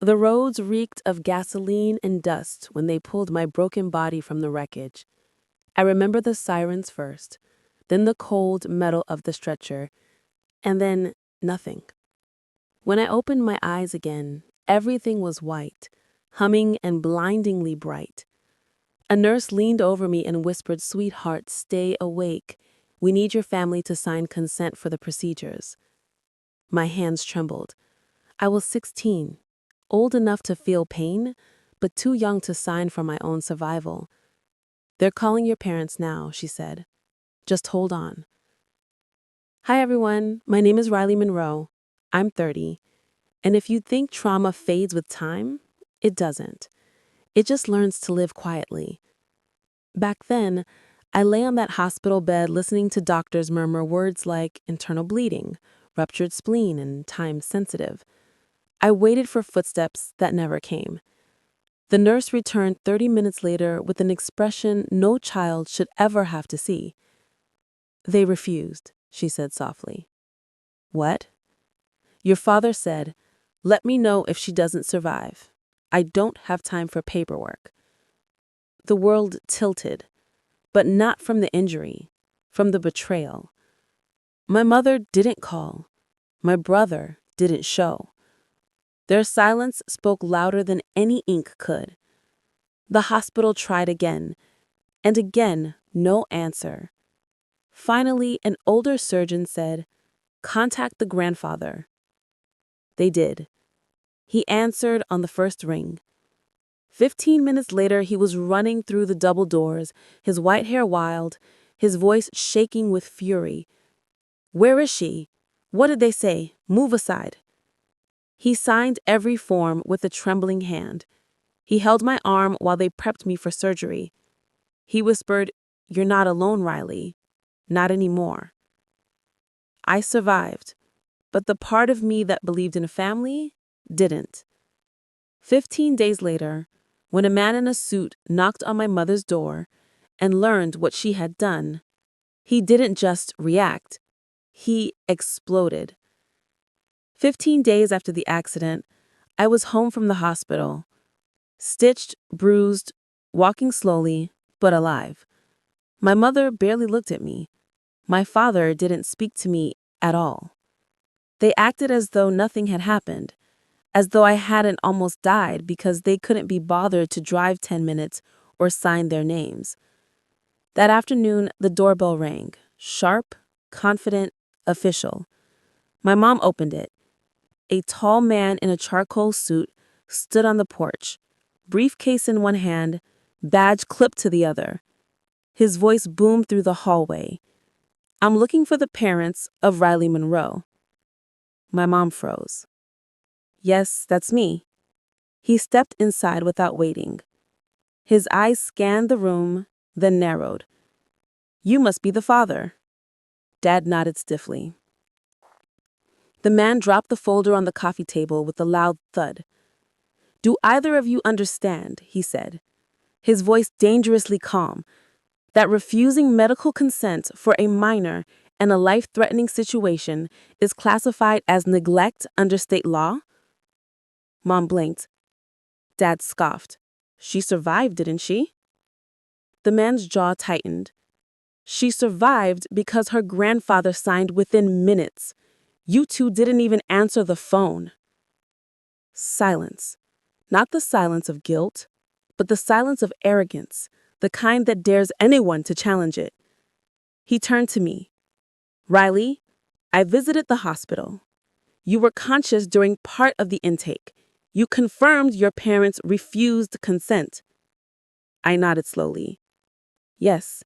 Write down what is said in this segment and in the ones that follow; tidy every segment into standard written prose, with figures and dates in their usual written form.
The roads reeked of gasoline and dust when they pulled my broken body from the wreckage. I remember the sirens first, then the cold metal of the stretcher, and then nothing. When I opened my eyes again, everything was white, humming and blindingly bright. A nurse leaned over me and whispered, "Sweetheart, stay awake. We need your family to sign consent for the procedures." My hands trembled. I was 16, old enough to feel pain, but too young to sign for my own survival. "They're calling your parents now," she said. "Just hold on." Hi everyone, my name is Riley Monroe. I'm 30. And if you think trauma fades with time, it doesn't. It just learns to live quietly. Back then, I lay on that hospital bed listening to doctors murmur words like internal bleeding, ruptured spleen, and time sensitive. I waited for footsteps that never came. The nurse returned 30 minutes later with an expression no child should ever have to see. "They refused," she said softly. "What?" "Your father said, 'Let me know if she doesn't survive. I don't have time for paperwork.'" The world tilted, but not from the injury, from the betrayal. My mother didn't call. My brother didn't show. Their silence spoke louder than any ink could. The hospital tried again, and again, no answer. Finally, an older surgeon said, "Contact the grandfather." They did. He answered on the first ring. 15 minutes later, he was running through the double doors, his white hair wild, his voice shaking with fury. "Where is she? What did they say? Move aside." He signed every form with a trembling hand. He held my arm while they prepped me for surgery. He whispered, "You're not alone, Riley. Not anymore." I survived, but the part of me that believed in family didn't. 15 days later, when a man in a suit knocked on my mother's door and learned what she had done, he didn't just react, he exploded. 15 days after the accident, I was home from the hospital, stitched, bruised, walking slowly, but alive. My mother barely looked at me. My father didn't speak to me at all. They acted as though nothing had happened, as though I hadn't almost died because they couldn't be bothered to drive 10 minutes or sign their names. That afternoon, the doorbell rang, sharp, confident, official. My mom opened it. A tall man in a charcoal suit stood on the porch, briefcase in one hand, badge clipped to the other. His voice boomed through the hallway. "I'm looking for the parents of Riley Monroe." My mom froze. "Yes, that's me." He stepped inside without waiting. His eyes scanned the room, then narrowed. "You must be the father." Dad nodded stiffly. The man dropped the folder on the coffee table with a loud thud. "Do either of you understand," he said, his voice dangerously calm, "that refusing medical consent for a minor in a life-threatening situation is classified as neglect under state law?" Mom blinked. Dad scoffed. "She survived, didn't she?" The man's jaw tightened. "She survived because her grandfather signed within minutes. You two didn't even answer the phone." Silence. Not the silence of guilt, but the silence of arrogance, the kind that dares anyone to challenge it. He turned to me. "Riley, I visited the hospital. You were conscious during part of the intake. You confirmed your parents refused consent." I nodded slowly. "Yes."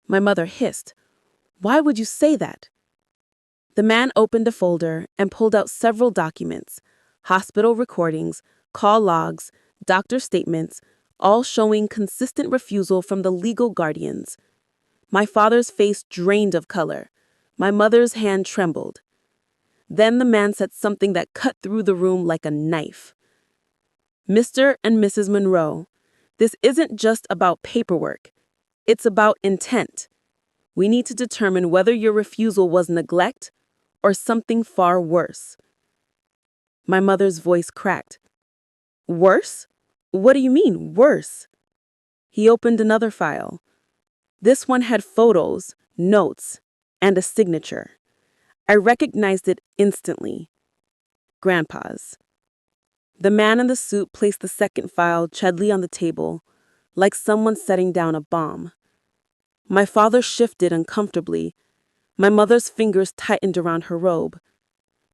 My mother hissed. "Why would you say that?" The man opened a folder and pulled out several documents, hospital recordings, call logs, doctor statements, all showing consistent refusal from the legal guardians. My father's face drained of color. My mother's hand trembled. Then the man said something that cut through the room like a knife. "Mr. and Mrs. Monroe, this isn't just about paperwork. It's about intent. We need to determine whether your refusal was neglect or something far worse." My mother's voice cracked. Worse? What do you mean, worse? He opened another file. This one had photos, notes, and a signature. I recognized it instantly. Grandpa's. The man in the suit placed the second file gently on the table, like someone setting down a bomb. My father shifted uncomfortably. My mother's fingers tightened around her robe.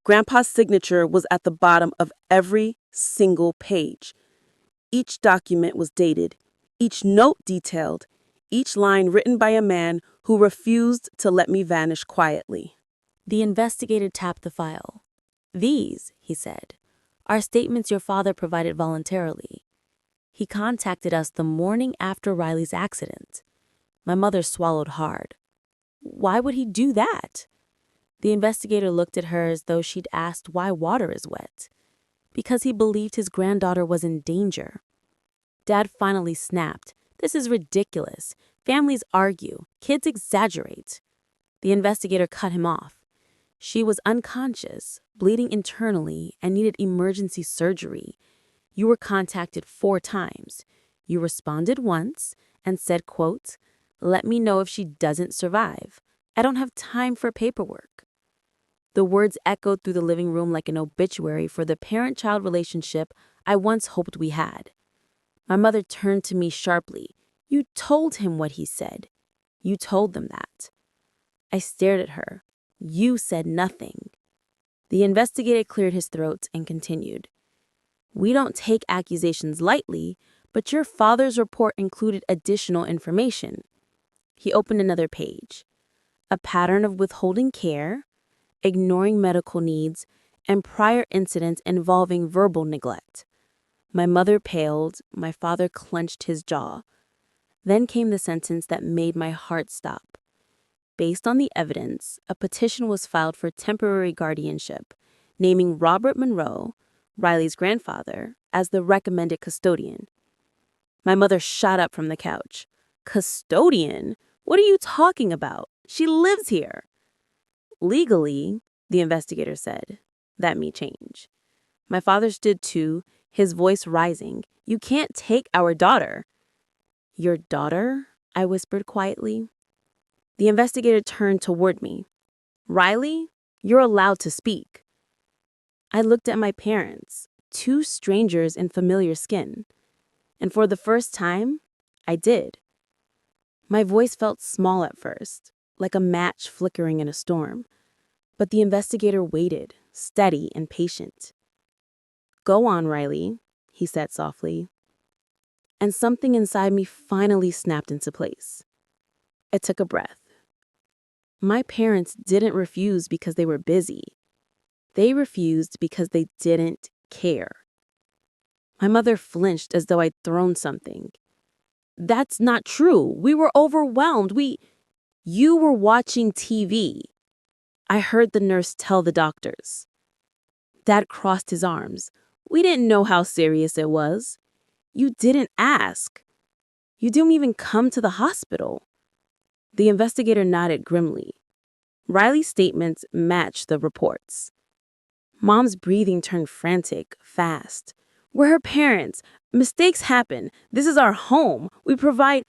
Grandpa's signature was at the bottom of every single page. Each document was dated, each note detailed, each line written by a man who refused to let me vanish quietly. The investigator tapped the file. "These," he said, "are statements your father provided voluntarily. He contacted us the morning after Riley's accident." My mother swallowed hard. "Why would he do that?" The investigator looked at her as though she'd asked why water is wet. "Because he believed his granddaughter was in danger." Dad finally snapped. "This is ridiculous. Families argue. Kids exaggerate." The investigator cut him off. "She was unconscious, bleeding internally, and needed emergency surgery. You were contacted 4 times. You responded once and said, quote, 'Let me know if she doesn't survive. I don't have time for paperwork.'" The words echoed through the living room like an obituary for the parent-child relationship I once hoped we had. My mother turned to me sharply. "You told him what he said. You told them that." I stared at her. "You said nothing." The investigator cleared his throat and continued. "We don't take accusations lightly, but your father's report included additional information." He opened another page. "A pattern of withholding care, ignoring medical needs, and prior incidents involving verbal neglect." My mother paled, my father clenched his jaw. Then came the sentence that made my heart stop. "Based on the evidence, a petition was filed for temporary guardianship, naming Robert Monroe, Riley's grandfather, as the recommended custodian." My mother shot up from the couch. "Custodian? What are you talking about? She lives here." "Legally," the investigator said, "that may change." My father stood too, his voice rising. "You can't take our daughter." "Your daughter?" I whispered quietly. The investigator turned toward me. "Riley, you're allowed to speak." I looked at my parents, 2 strangers in familiar skin. And for the first time, I did. My voice felt small at first, like a match flickering in a storm. But the investigator waited, steady and patient. "Go on, Riley," he said softly. And something inside me finally snapped into place. I took a breath. My parents didn't refuse because they were busy. They refused because they didn't care. My mother flinched as though I'd thrown something. "That's not true. We were overwhelmed. You were watching TV." I heard the nurse tell the doctors. Dad crossed his arms. "We didn't know how serious it was. You didn't ask. You didn't even come to the hospital." The investigator nodded grimly. Riley's statements matched the reports. Mom's breathing turned frantic, fast. "We're her parents. Mistakes happen. This is our home. We provide.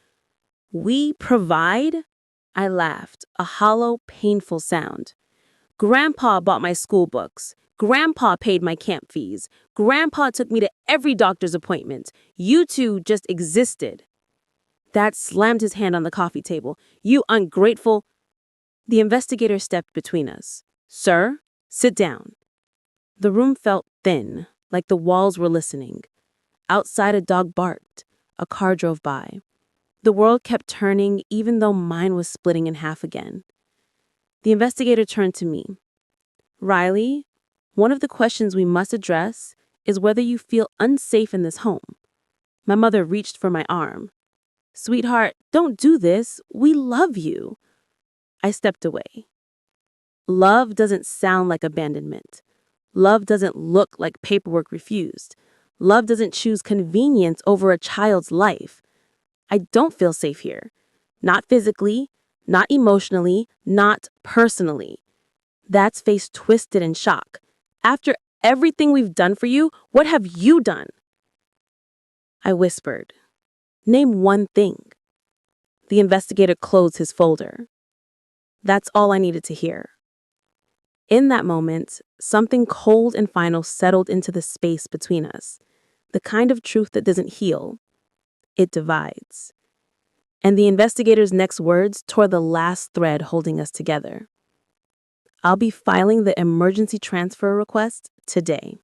We provide?" I laughed, a hollow, painful sound. "Grandpa bought my school books. Grandpa paid my camp fees. Grandpa took me to every doctor's appointment. You two just existed." Dad slammed his hand on the coffee table. "You ungrateful." The investigator stepped between us. "Sir, sit down." The room felt thin, like the walls were listening. Outside, a dog barked. A car drove by. The world kept turning, even though mine was splitting in half again. The investigator turned to me. "Riley, one of the questions we must address is whether you feel unsafe in this home." My mother reached for my arm. "Sweetheart, don't do this. We love you." I stepped away. Love doesn't sound like abandonment. Love doesn't look like paperwork refused. Love doesn't choose convenience over a child's life. I don't feel safe here. Not physically, not emotionally, not personally. Dad's face twisted in shock. "After everything we've done for you, what have you done?" I whispered. Name one thing. The investigator closed his folder. That's all I needed to hear. In that moment, something cold and final settled into the space between us, the kind of truth that doesn't heal, it divides. And the investigator's next words tore the last thread holding us together. I'll be filing the emergency transfer request today.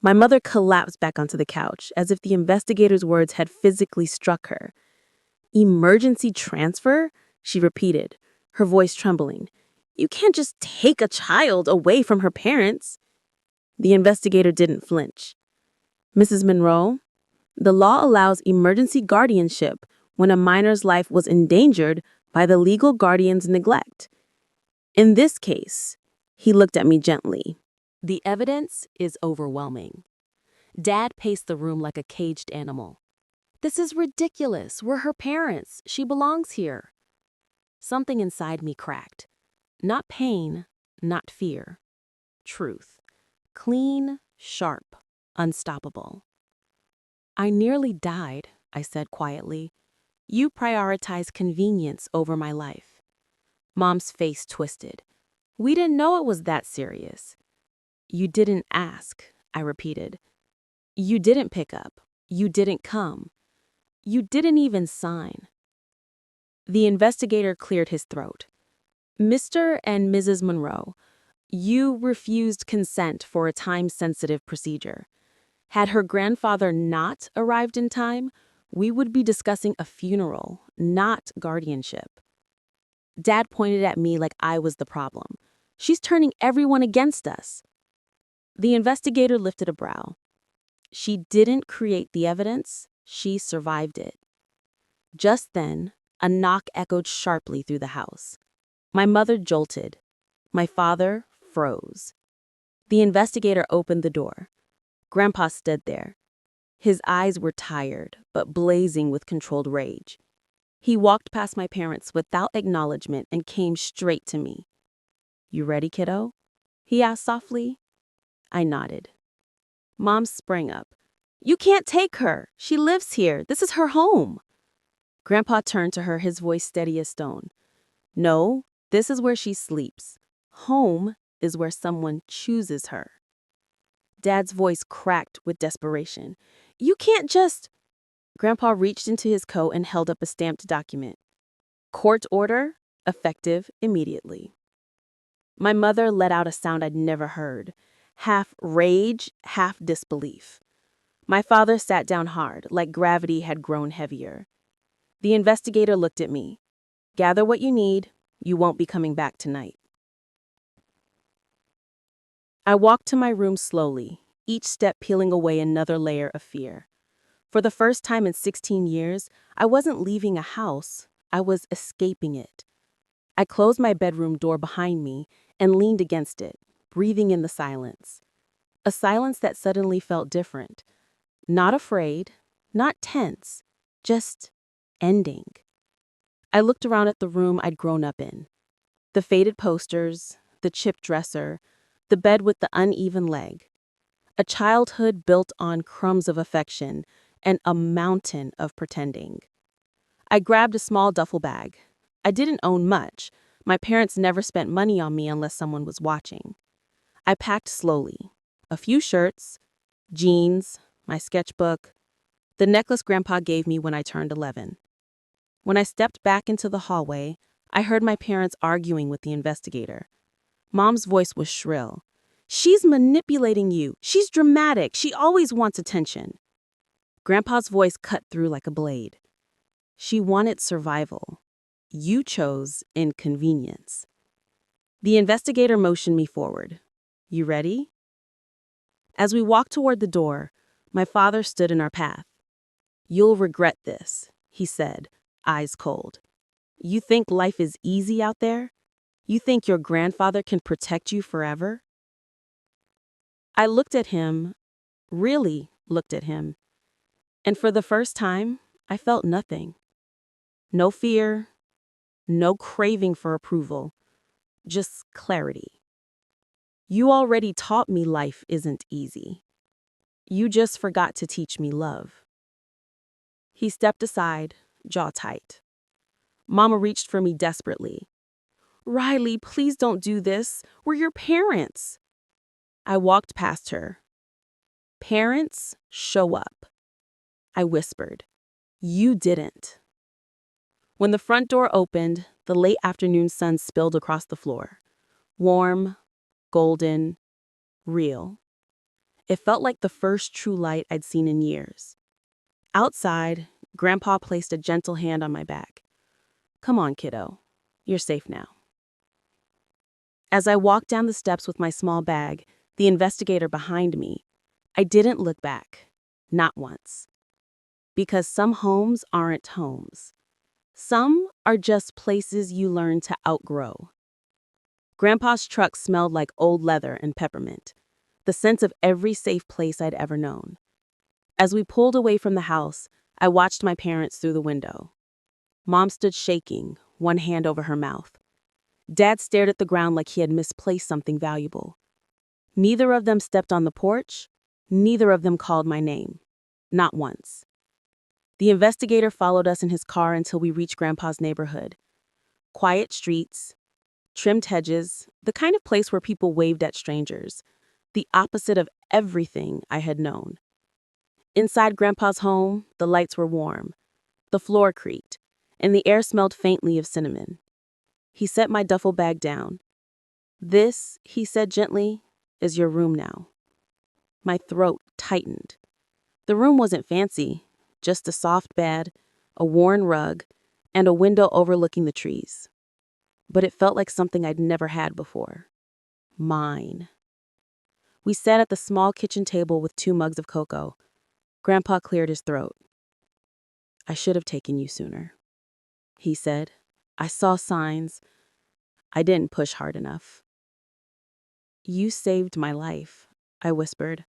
My mother collapsed back onto the couch as if the investigator's words had physically struck her. Emergency transfer? She repeated, her voice trembling. You can't just take a child away from her parents. The investigator didn't flinch. Mrs. Monroe, the law allows emergency guardianship when a minor's life was endangered by the legal guardian's neglect. In this case, he looked at me gently. The evidence is overwhelming. Dad paced the room like a caged animal. This is ridiculous. We're her parents. She belongs here. Something inside me cracked. Not pain, not fear. Truth. Clean, sharp, unstoppable. I nearly died, I said quietly. You prioritize convenience over my life. Mom's face twisted. We didn't know it was that serious. You didn't ask, I repeated. You didn't pick up. You didn't come. You didn't even sign. The investigator cleared his throat. Mr. and Mrs. Monroe, you refused consent for a time-sensitive procedure. Had her grandfather not arrived in time, we would be discussing a funeral, not guardianship. Dad pointed at me like I was the problem. She's turning everyone against us. The investigator lifted a brow. She didn't create the evidence, she survived it. Just then, a knock echoed sharply through the house. My mother jolted. My father froze. The investigator opened the door. Grandpa stood there. His eyes were tired, but blazing with controlled rage. He walked past my parents without acknowledgement and came straight to me. You ready, kiddo? He asked softly. I nodded. Mom sprang up. You can't take her. She lives here. This is her home. Grandpa turned to her, his voice steady as stone. No, this is where she sleeps. Home is where someone chooses her. Dad's voice cracked with desperation. You can't just... Grandpa reached into his coat and held up a stamped document. Court order, effective immediately. My mother let out a sound I'd never heard, half rage, half disbelief. My father sat down hard, like gravity had grown heavier. The investigator looked at me. Gather what you need. You won't be coming back tonight. I walked to my room slowly, each step peeling away another layer of fear. For the first time in 16 years, I wasn't leaving a house, I was escaping it. I closed my bedroom door behind me and leaned against it, breathing in the silence. A silence that suddenly felt different. Not afraid, not tense, just ending. I looked around at the room I'd grown up in. The faded posters, the chipped dresser, the bed with the uneven leg. A childhood built on crumbs of affection and a mountain of pretending. I grabbed a small duffel bag. I didn't own much. My parents never spent money on me unless someone was watching. I packed slowly. A few shirts, jeans, my sketchbook, the necklace Grandpa gave me when I turned 11. When I stepped back into the hallway, I heard my parents arguing with the investigator. Mom's voice was shrill. She's manipulating you. She's dramatic. She always wants attention. Grandpa's voice cut through like a blade. She wanted survival. You chose inconvenience. The investigator motioned me forward. You ready? As we walked toward the door, my father stood in our path. You'll regret this, he said, eyes cold. You think life is easy out there? You think your grandfather can protect you forever? I looked at him, really looked at him, and for the first time, I felt nothing. No fear, no craving for approval, just clarity. You already taught me life isn't easy. You just forgot to teach me love. He stepped aside, jaw tight. Mama reached for me desperately. Riley, please don't do this. We're your parents. I walked past her. Parents, show up. I whispered. You didn't. When the front door opened, the late afternoon sun spilled across the floor. Warm, golden, real. It felt like the first true light I'd seen in years. Outside, Grandpa placed a gentle hand on my back. Come on, kiddo. You're safe now. As I walked down the steps with my small bag, the investigator behind me, I didn't look back. Not once. Because some homes aren't homes. Some are just places you learn to outgrow. Grandpa's truck smelled like old leather and peppermint, the sense of every safe place I'd ever known. As we pulled away from the house, I watched my parents through the window. Mom stood shaking, one hand over her mouth. Dad stared at the ground like he had misplaced something valuable. Neither of them stepped on the porch. Neither of them called my name. Not once. The investigator followed us in his car until we reached Grandpa's neighborhood. Quiet streets, trimmed hedges, the kind of place where people waved at strangers. The opposite of everything I had known. Inside Grandpa's home, the lights were warm. The floor creaked, and the air smelled faintly of cinnamon. He set my duffel bag down. This, he said gently, is your room now. My throat tightened. The room wasn't fancy, just a soft bed, a worn rug, and a window overlooking the trees. But it felt like something I'd never had before. Mine. We sat at the small kitchen table with 2 mugs of cocoa. Grandpa cleared his throat. I should have taken you sooner, he said. I saw signs. I didn't push hard enough. You saved my life, I whispered.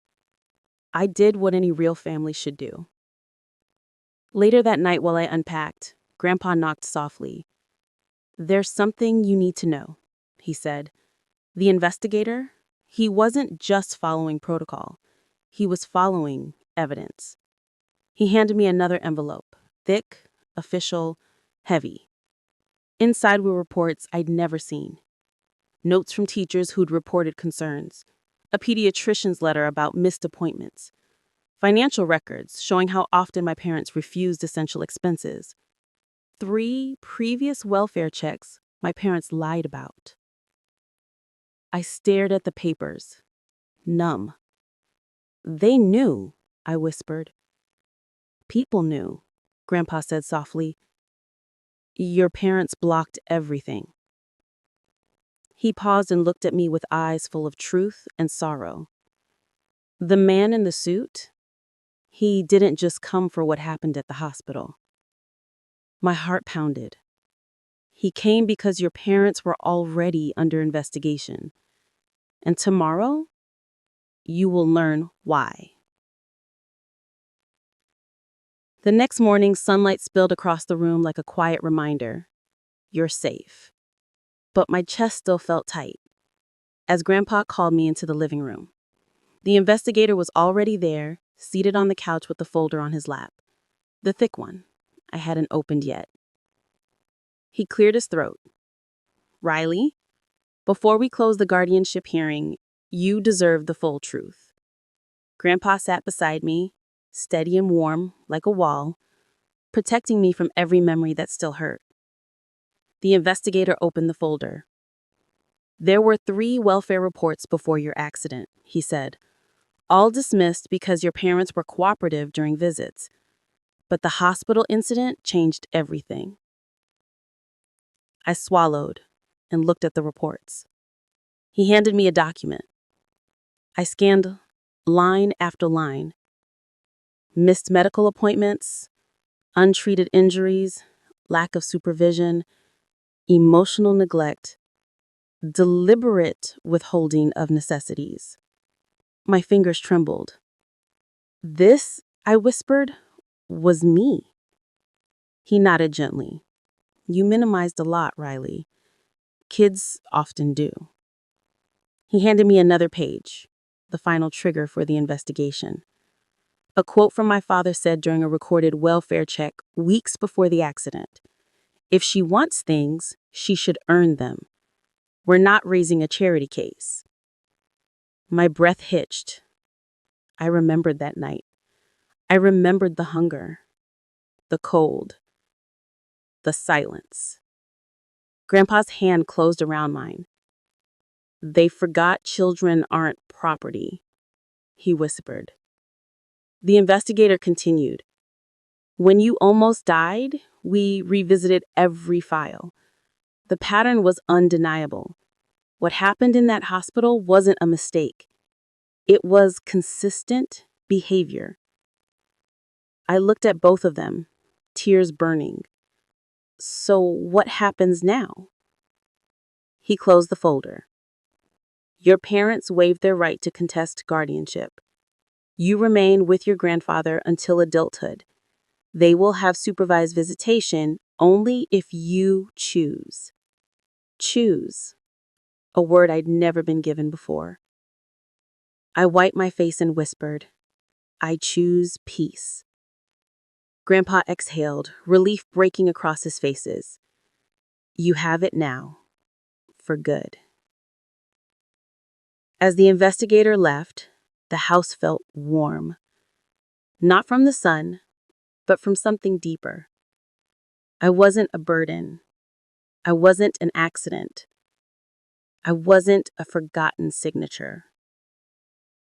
I did what any real family should do. Later that night while I unpacked, Grandpa knocked softly. There's something you need to know, he said. The investigator, he wasn't just following protocol. He was following evidence. He handed me another envelope, thick, official, heavy. Inside were reports I'd never seen. Notes from teachers who'd reported concerns, a pediatrician's letter about missed appointments, financial records showing how often my parents refused essential expenses, 3 previous welfare checks my parents lied about. I stared at the papers, numb. They knew, I whispered. People knew, Grandpa said softly. Your parents blocked everything. He paused and looked at me with eyes full of truth and sorrow. The man in the suit, he didn't just come for what happened at the hospital. My heart pounded. He came because your parents were already under investigation. And tomorrow, you will learn why. The next morning, sunlight spilled across the room like a quiet reminder. You're safe. But my chest still felt tight. As Grandpa called me into the living room. The investigator was already there, seated on the couch with the folder on his lap. The thick one. I hadn't opened yet. He cleared his throat. Riley, before we close the guardianship hearing, you deserve the full truth. Grandpa sat beside me, steady and warm, like a wall, protecting me from every memory that still hurt. The investigator opened the folder. There were 3 welfare reports before your accident, he said, all dismissed because your parents were cooperative during visits. But the hospital incident changed everything. I swallowed and looked at the reports. He handed me a document. I scanned line after line. Missed medical appointments, untreated injuries, lack of supervision, emotional neglect, deliberate withholding of necessities. My fingers trembled. This, I whispered, was me. He nodded gently. You minimized a lot, Riley. Kids often do. He handed me another page, the final trigger for the investigation. A quote from my father said during a recorded welfare check weeks before the accident: "If she wants things, she should earn them. We're not raising a charity case." My breath hitched. I remembered that night. I remembered the hunger, the cold, the silence. Grandpa's hand closed around mine. "They forgot children aren't property," he whispered. The investigator continued. "When you almost died, we revisited every file. The pattern was undeniable. What happened in that hospital wasn't a mistake. It was consistent behavior." I looked at both of them, tears burning. "So what happens now?" He closed the folder. "Your parents waived their right to contest guardianship. You remain with your grandfather until adulthood. They will have supervised visitation only if you choose." Choose. A word I'd never been given before. I wiped my face and whispered, "I choose peace." Grandpa exhaled, relief breaking across his faces. "You have it now. For good." As the investigator left, the house felt warm. Not from the sun, but from something deeper. I wasn't a burden. I wasn't an accident. I wasn't a forgotten signature.